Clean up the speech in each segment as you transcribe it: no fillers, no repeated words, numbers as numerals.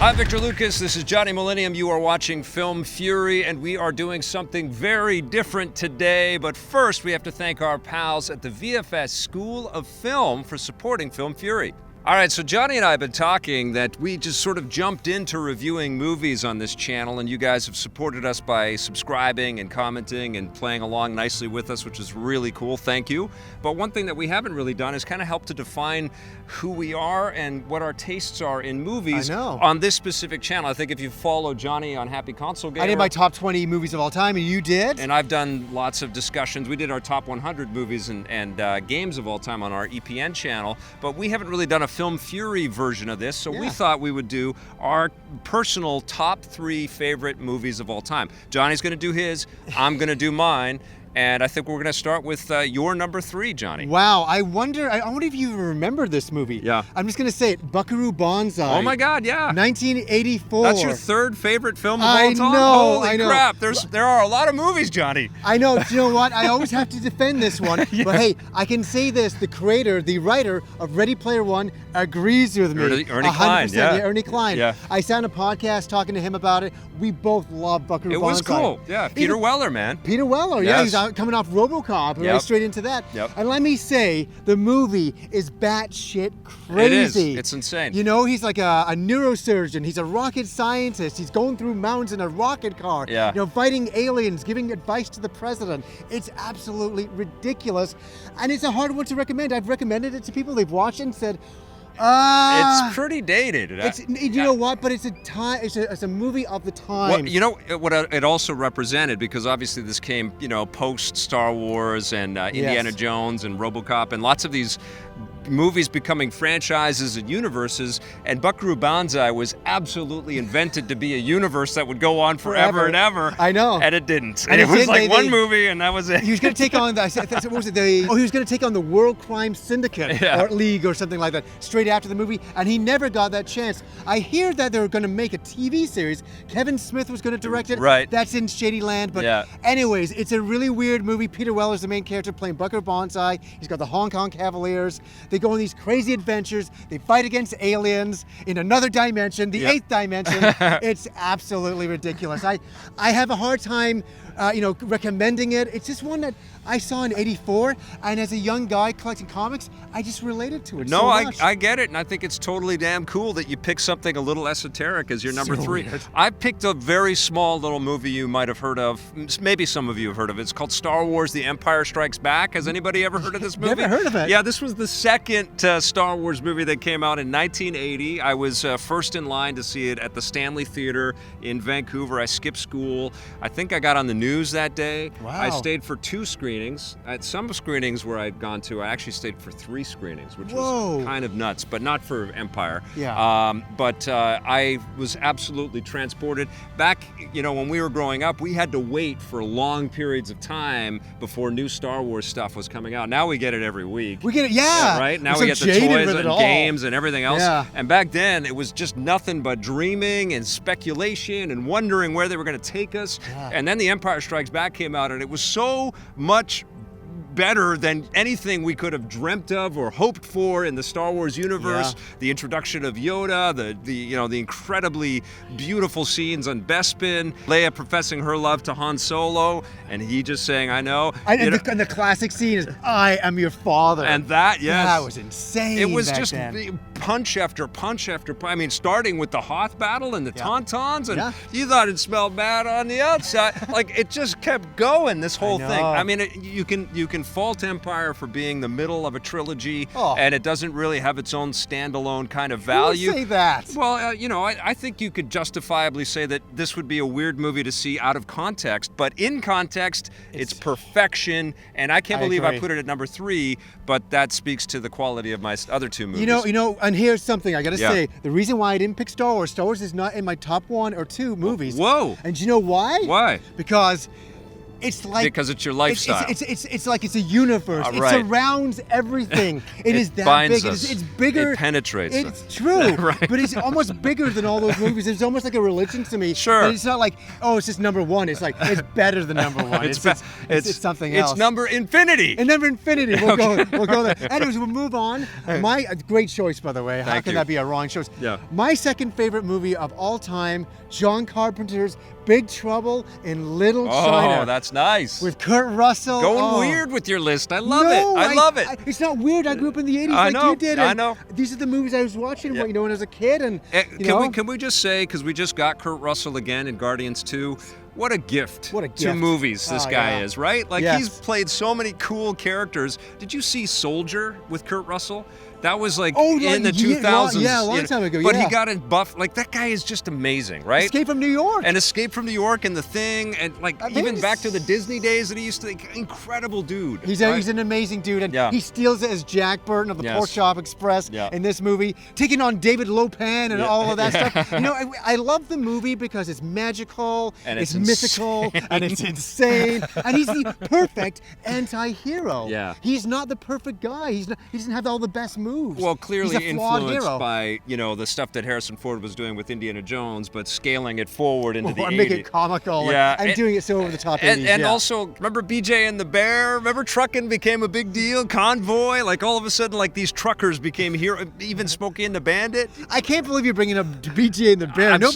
I'm Victor Lucas. This is Johnny Millennium. You are watching Film Fury, and we are doing something very different today. But first, we have to thank our pals at the VFS School of Film for supporting Film Fury. All right, so Johnny and I have been talking that we just sort of jumped into reviewing movies on this channel, and you guys have supported us by subscribing and commenting and playing along nicely with us, which is really cool. Thank you. But one thing that we haven't really done is kind of help to define who we are and what our tastes are in movies on this specific channel. I think if you follow Johnny on Happy Console Gamer, I did my top 20 movies of all time, and you did? And I've done lots of discussions. We did our top 100 movies and games of all time on our EPN channel, but we haven't really done a Film Fury version of this, so we thought we would do our personal top 3 favorite movies of all time. Johnny's going to do his, I'm going to do mine, and I think we're going to start with your number 3, Johnny. Wow, I wonder if you remember this movie. Yeah. I'm just going to say it, Buckaroo Banzai. Oh my God, yeah. 1984. That's your 3rd favorite film of all time? I know. Holy crap, there are a lot of movies, Johnny. I know, do you know what? I always have to defend this one, but hey, I can say this, the writer of Ready Player One agrees with me. Ernie Klein, yeah. Ernie Klein. Yeah. I sat on a podcast talking to him about it. We both love Buckaroo Banzai. It was cool, yeah. Peter Weller, man. Peter Weller, yeah. He's coming off RoboCop, right straight into that. Yep. And let me say, the movie is batshit crazy. It is. It's insane. You know, he's like a neurosurgeon. He's a rocket scientist. He's going through mountains in a rocket car. Yeah. You know, fighting aliens, giving advice to the president. It's absolutely ridiculous, and it's a hard one to recommend. I've recommended it to people. They've watched it and said, it's pretty dated. You know what? But it's a movie of the time. Well, you know what it also represented, because obviously this came, post Star Wars and Indiana Jones and RoboCop and lots of these movies becoming franchises and universes, and Buckaroo Banzai was absolutely invented to be a universe that would go on forever and ever. I know. And it didn't. And it was like one movie and that was it. He was going to take on he was going to take on the World Crime Syndicate or League or something like that straight after the movie, and he never got that chance. I hear that they were going to make a TV series. Kevin Smith was going to direct it. Right. That's in Shady Land, but anyways, it's a really weird movie. Peter Weller's the main character playing Buckaroo Banzai. He's got the Hong Kong Cavaliers. They go on these crazy adventures. They fight against aliens in another dimension, the 8th dimension. It's absolutely ridiculous. I have a hard time, recommending it. It's just one that I saw in '84, and as a young guy collecting comics, I just related to it so much. I get it, and I think it's totally damn cool that you pick something a little esoteric as your number 3. Weird. I picked a very small little movie you might have heard of. Maybe some of you have heard of it. It's called Star Wars: The Empire Strikes Back. Has anybody ever heard of this movie? Never heard of it. Yeah, this was the second Star Wars movie that came out in 1980. I was first in line to see it at the Stanley Theater in Vancouver. I skipped school. I think I got on the news that day. Wow. I stayed for 2 screenings. At some screenings where I'd gone to, I actually stayed for 3 screenings, which was kind of nuts, but not for Empire. Yeah. But I was absolutely transported. Back, when we were growing up, we had to wait for long periods of time before new Star Wars stuff was coming out. Now we get it every week. We get it, right? Now we get the toys and games and everything else. Yeah. And back then, it was just nothing but dreaming and speculation and wondering where they were going to take us. Yeah. And then The Empire Strikes Back came out, and it was so much better than anything we could have dreamt of or hoped for in the Star Wars universe. Yeah. The introduction of Yoda, the incredibly beautiful scenes on Bespin, Leia professing her love to Han Solo, and he just saying, "I know." And the classic scene is, "I am your father." And that, that was insane. It was just punch after punch after punch. I mean, starting with the Hoth battle and the Tauntauns, and you thought it smelled bad on the outside. Like, it just kept going, this whole thing. I mean, you can fault Empire for being the middle of a trilogy, and it doesn't really have its own standalone kind of value. Who would say that? Well, I think you could justifiably say that this would be a weird movie to see out of context, but in context, it's perfection, and I can't believe I put it at number 3, but that speaks to the quality of my other 2 movies. And here's something I gotta say. The reason why I didn't pick Star Wars is not in my top 1 or 2 movies. Whoa! And do you know why? Why? Because It's like because it's your lifestyle. It's like it's a universe. It Right. surrounds everything. It is that binds big. us. It's bigger. It penetrates us. It's true. Right. But it's almost bigger than all those movies. It's almost like a religion to me. Sure. But it's not like, oh, it's just number one. It's like it's better than number one. It's something else. It's number infinity. And number infinity. We'll go there. Anyways, we'll move on. Great choice, by the way. How Thank can you. that be a wrong choice? Yeah. My second favorite movie of all time, John Carpenter's Big Trouble in Little China. Oh, that's nice. With Kurt Russell. Going weird with your list. I love it. I love it. It's not weird. I grew up in the 80s I like know, you did. I and know. These are the movies I was watching when I was a kid. And Can we just say, because we just got Kurt Russell again in Guardians 2, what a gift, What a to gift. movies this Oh, guy yeah. is, right? Like, Yes. he's played so many cool characters. Did you see Soldier with Kurt Russell? That was like in the 2000s. Yeah, a long time ago. But yeah. he got it buff. Like, that guy is just amazing, right? Escape from New York. And Escape from New York and The Thing, and like even back to the Disney days that he used to, like, incredible dude. He's right? an amazing dude, and Yeah. he steals it as Jack Burton of the Yes. Pork Chop Express Yeah. in this movie, taking on David Lopan and all of that Yeah. stuff. I love the movie because it's magical, And it's it's mythical, insane. and it's insane, and he's the perfect anti-hero. Yeah. He's not the perfect guy. He doesn't have all the best moves. Well, clearly he's a flawed influenced hero. by, the stuff that Harrison Ford was doing with Indiana Jones, but scaling it forward into the Or 80s. make it comical Yeah, and doing it so over the top. And 80s, yeah. also, remember BJ and the Bear? Remember trucking became a big deal? Convoy? Like, all of a sudden, like, these truckers became hero. Even Smokey and the Bandit? I can't believe you're bringing up BJ and the Bear. I know.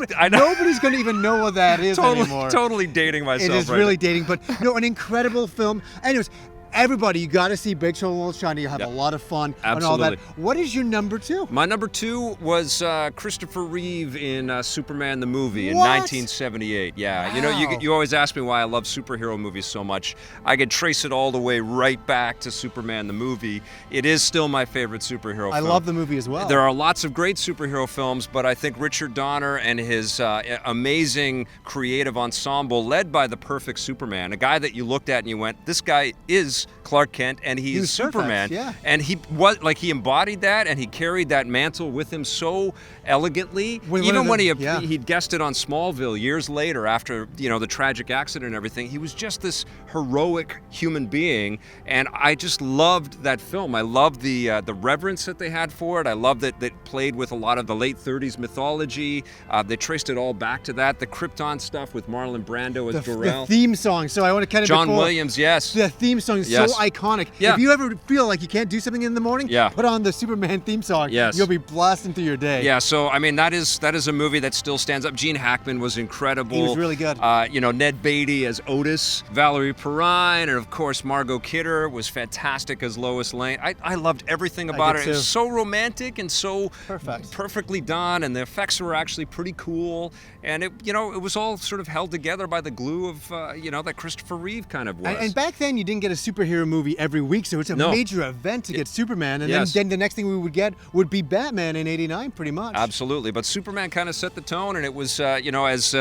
Nobody's going to even know what that is anymore. Totally dating myself. It is right really now. dating, but an incredible film. Anyways, everybody, you got to see Big Trouble in Little China. You have a lot of fun and all that. Absolutely. What is your number two? My number two was Christopher Reeve in Superman the movie in What? 1978. Yeah, Wow. you always ask me why I love superhero movies so much. I could trace it all the way right back to Superman the movie. It is still my favorite superhero film. I love the movie as well. There are lots of great superhero films, but I think Richard Donner and his amazing creative ensemble, led by the perfect Superman, a guy that you looked at and you went, this guy is Clark Kent, and he was is Superman. perfect, yeah. And he embodied that, and he carried that mantle with him so elegantly. Even when he'd guested on Smallville years later, after the tragic accident and everything, he was just this heroic human being, and I just loved that film. I loved the reverence that they had for it. I loved that it played with a lot of the late 30s mythology. They traced it all back to that. The Krypton stuff with Marlon Brando as Jor-El. The theme song. So I want to kind of John Williams, yes. The theme song is Yes. so iconic. Yeah. If you ever feel like you can't do something in the morning, put on the Superman theme song. Yes. You'll be blasting through your day. Yeah, so I mean that is a movie that still stands up. Gene Hackman was incredible. He was really good. Ned Beatty as Otis, Valerie Perrine, and of course Margot Kidder was fantastic as Lois Lane. I loved everything about did it. It was too. so romantic and so Perfect. perfectly done, and the effects were actually pretty cool. And it was all sort of held together by the glue of that Christopher Reeve kind of was. And back then, you didn't get a superhero movie every week, so it's a major event to get Superman. And then the next thing we would get would be Batman in '89, pretty much. Absolutely, but Superman kind of set the tone, and it was, as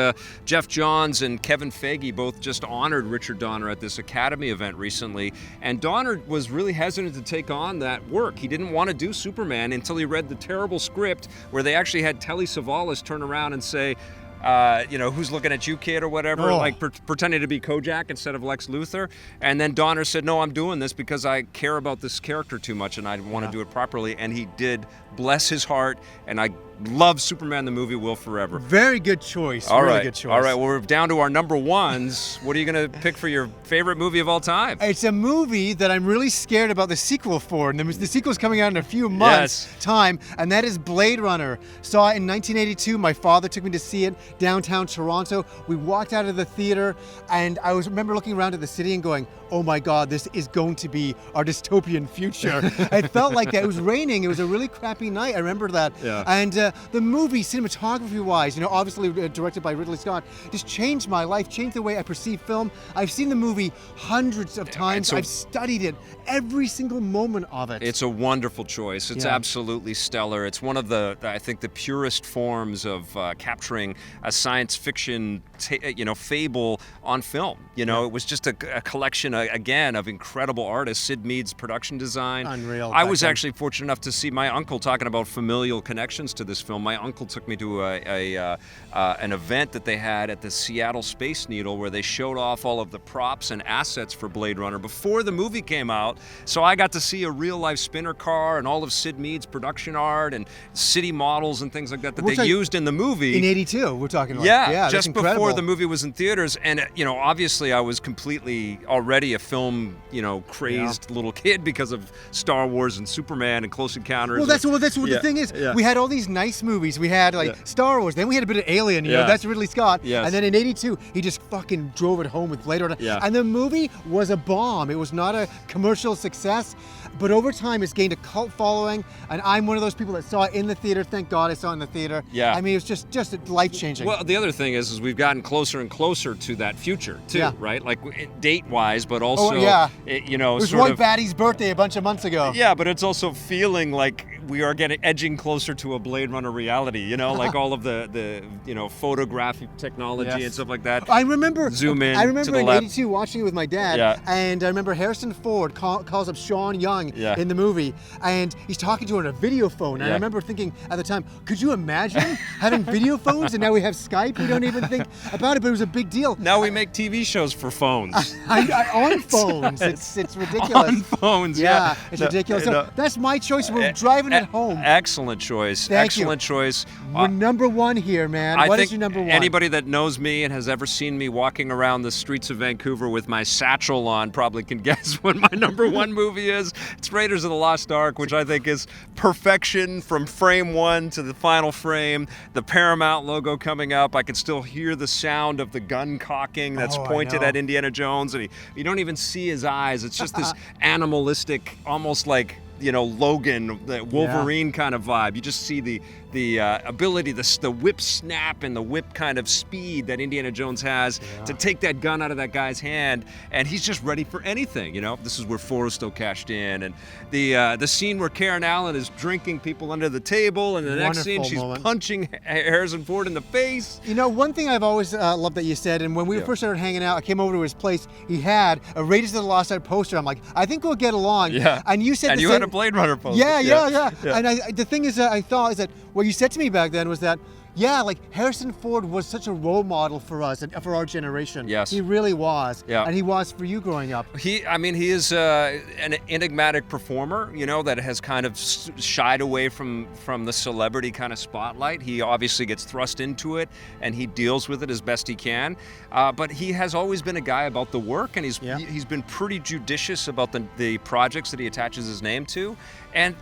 Jeff Johns and Kevin Feige both just honored Richard Donner at this Academy event recently, and Donner was really hesitant to take on that work. He didn't want to do Superman until he read the terrible script where they actually had Telly Savalas turn around and say, who's looking at you, kid, or whatever, like pretending to be Kojak instead of Lex Luthor. And then Donner said, no, I'm doing this because I care about this character too much and I want to do it properly. And he did, bless his heart, and I love Superman the movie, will forever. Very good choice. All really right. good choice. All right, well, we're down to our number ones. What are you going to pick for your favorite movie of all time? It's a movie that I'm really scared about the sequel for, and the sequel's coming out in a few months' time, and that is Blade Runner. Saw it in 1982. My father took me to see it downtown Toronto. We walked out of the theater, and I remember looking around at the city and going, oh my God, this is going to be our dystopian future. It felt like that. It was raining. It was a really crappy night. I remember that. Yeah. And the movie, cinematography-wise, obviously directed by Ridley Scott, just changed my life, changed the way I perceive film. I've seen the movie hundreds of times. I've studied it, every single moment of it. It's a wonderful choice. It's absolutely stellar. It's one of I think, the purest forms of capturing science fiction, fable on film. It was just a collection again of incredible artists. Sid Mead's production design. Unreal. I was actually fortunate enough to see my uncle, talking about familial connections to this film. My uncle took me to an event that they had at the Seattle Space Needle where they showed off all of the props and assets for Blade Runner before the movie came out. So I got to see a real-life spinner car and all of Sid Mead's production art and city models and things like that they used in the movie. In 82, we're talking about. Yeah, just before the movie was in theaters. And, obviously I was completely already a film, crazed little kid because of Star Wars and Superman and Close Encounters. Well, that's what the thing is. Yeah. We had all these nice movies. We had Star Wars. Then we had a bit of Alien. That's Ridley Scott. Yes. And then in 82, he just fucking drove it home with Blade Runner. Yeah. And the movie was a bomb. It was not a commercial success. But over time, it's gained a cult following, and I'm one of those people that saw it in the theater. Thank God I saw it in the theater. Yeah. I mean, it was just life-changing. Well, the other thing is we've gotten closer and closer to that future, too, right? Like, date-wise, but also, it was Roy Batty's birthday a bunch of months ago. Yeah, but it's also feeling like we are edging closer to a Blade Runner reality, like all of the photographic technology and stuff like that. I remember Zoom in. I remember to the in left. 82 watching it with my dad, and I remember Harrison Ford calls up Sean Young in the movie, and he's talking to her on a video phone. And I remember thinking at the time, could you imagine having video phones? And now we have Skype. We don't even think about it, but it was a big deal. Now we make TV shows for phones. On phones. It's ridiculous. On phones, yeah. It's ridiculous. So that's my choice. We're driving it home. Excellent choice. Thank you. Excellent choice. We're number one here, man. What is your number one? Anybody that knows me and has ever seen me walking around the streets of Vancouver with my satchel on probably can guess what my number one movie is. It's Raiders of the Lost Ark, which I think is perfection from frame one to the final frame. The Paramount logo coming up. I can still hear the sound of the gun cocking that's pointed at Indiana Jones, and you don't even see his eyes. It's just this animalistic, almost like Logan, the Wolverine kind of vibe. You just see the ability, the whip snap and the whip kind of speed that Indiana Jones has to take that gun out of that guy's hand, and he's just ready for anything. This is where Forresto cashed in, and the scene where Karen Allen is drinking people under the table, and the next scene she's punching Harrison Ford in the face. One thing I've always loved that you said, and when we first started hanging out, I came over to his place. He had a Raiders of the Lost Ark poster. I'm like, I think we'll get along. Yeah. And you said you had a Blade Runner poster. Yeah. And the thing is that I thought is that what you said to me back then was that Harrison Ford was such a role model for us and for our generation. Yes. He really was. Yeah. And he was for you growing up. He is an enigmatic performer, that has kind of shied away from the celebrity kind of spotlight. He obviously gets thrust into it, and he deals with it as best he can. But he has always been a guy about the work, and he's been pretty judicious about the projects that he attaches his name to. And,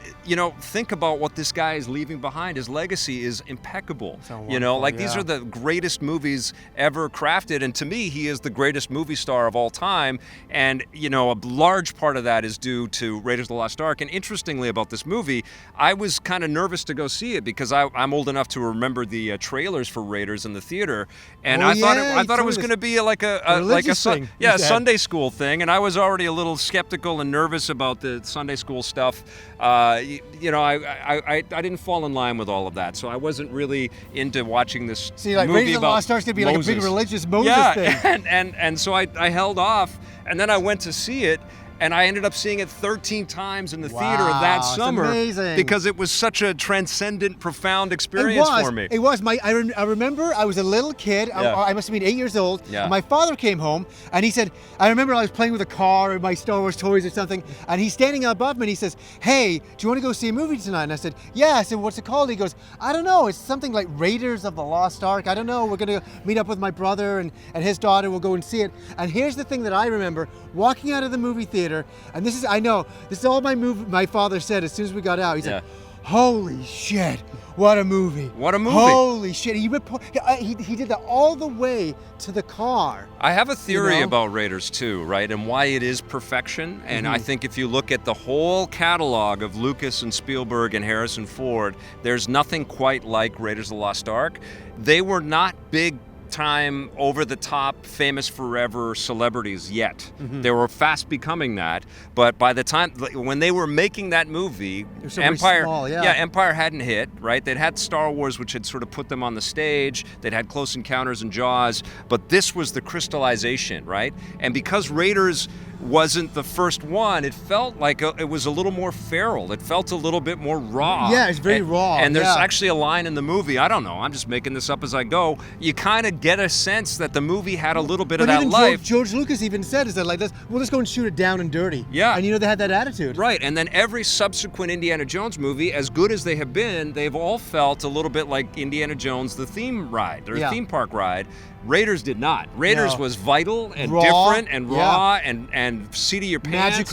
think about what this guy is leaving behind. His legacy is impeccable. These are the greatest movies ever crafted. And to me, he is the greatest movie star of all time. And, a large part of that is due to Raiders of the Lost Ark. And interestingly about this movie, I was kind of nervous to go see it because I'm old enough to remember the trailers for Raiders in the theater. And I thought it was going to be like a Sunday school thing. And I was already a little skeptical and nervous about the Sunday school stuff. I didn't fall in line with all of that, so I wasn't really into watching this movie about Raiders of the Lost Ark's gonna be Moses. like a big religious Moses thing. and so I held off, and then I went to see it. And I ended up seeing it 13 times in the theater that summer because it was such a transcendent, profound experience for me. It was. I remember I was a little kid. I must have been 8 years old. Yeah. And my father came home, and he said, I remember I was playing with a car or my Star Wars toys or something, and he's standing above me, and he says, hey, do you want to go see a movie tonight? And I said, yeah. I said, what's it called? He goes, I don't know. It's something like Raiders of the Lost Ark. I don't know. We're going to meet up with my brother and his daughter. We'll go and see it. And here's the thing that I remember, walking out of the movie theater, and this is all my father said as soon as we got out. He said, holy shit, what a movie. What a movie. Holy shit. He did that all the way to the car. I have a theory about Raiders too, right? And why it is perfection. And I think if you look at the whole catalog of Lucas and Spielberg and Harrison Ford, there's nothing quite like Raiders of the Lost Ark. They were not big big-time, over-the-top, famous forever celebrities yet. They were fast becoming that, but by the time, when they were making that movie, Empire, small, Empire hadn't hit, right? They'd had Star Wars, which had sort of put them on the stage. They'd had Close Encounters and Jaws, but this was the crystallization, right? And because Raiders wasn't the first one, it felt like it was a little more feral. It felt a little bit more raw. Yeah, it's very raw. And there's actually a line in the movie, I don't know, I'm just making this up as I go, you kind of get a sense that the movie had a little bit of that life. George Lucas even said, is that like, let's go and shoot it down and dirty. Yeah. And they had that attitude. Right, and then every subsequent Indiana Jones movie, as good as they have been, they've all felt a little bit like Indiana Jones, the theme ride, or theme park ride. Raiders did not. Raiders was vital and different and raw and seat of your pants.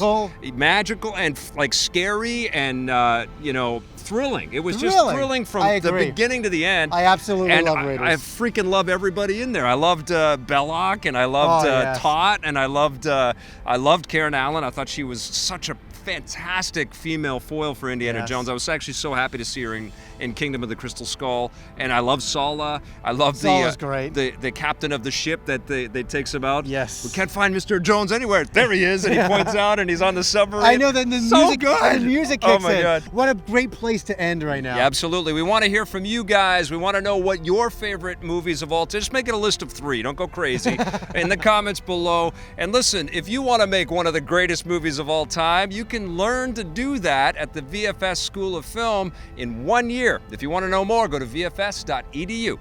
Magical and like scary and thrilling. It was just thrilling from the beginning to the end. I absolutely love Raiders. I freaking love everybody in there. I loved Belloc, and I loved Tot, and I loved Karen Allen. I thought she was such a fantastic female foil for Indiana Jones. I was actually so happy to see her in Kingdom of the Crystal Skull, and I love Sala. I love the captain of the ship that they takes him out. Yes. We can't find Mr. Jones anywhere. There he is, and he points out, and he's on the submarine. I know, then the music kicks in. Oh my God. What a great place to end right now. Yeah, absolutely. We want to hear from you guys. We want to know what your favorite movies of all time. Just make it a list of 3. Don't go crazy. In the comments below. And listen, if you want to make one of the greatest movies of all time, you can learn to do that at the VFS School of Film in 1 year. If you want to know more, go to VFS.edu.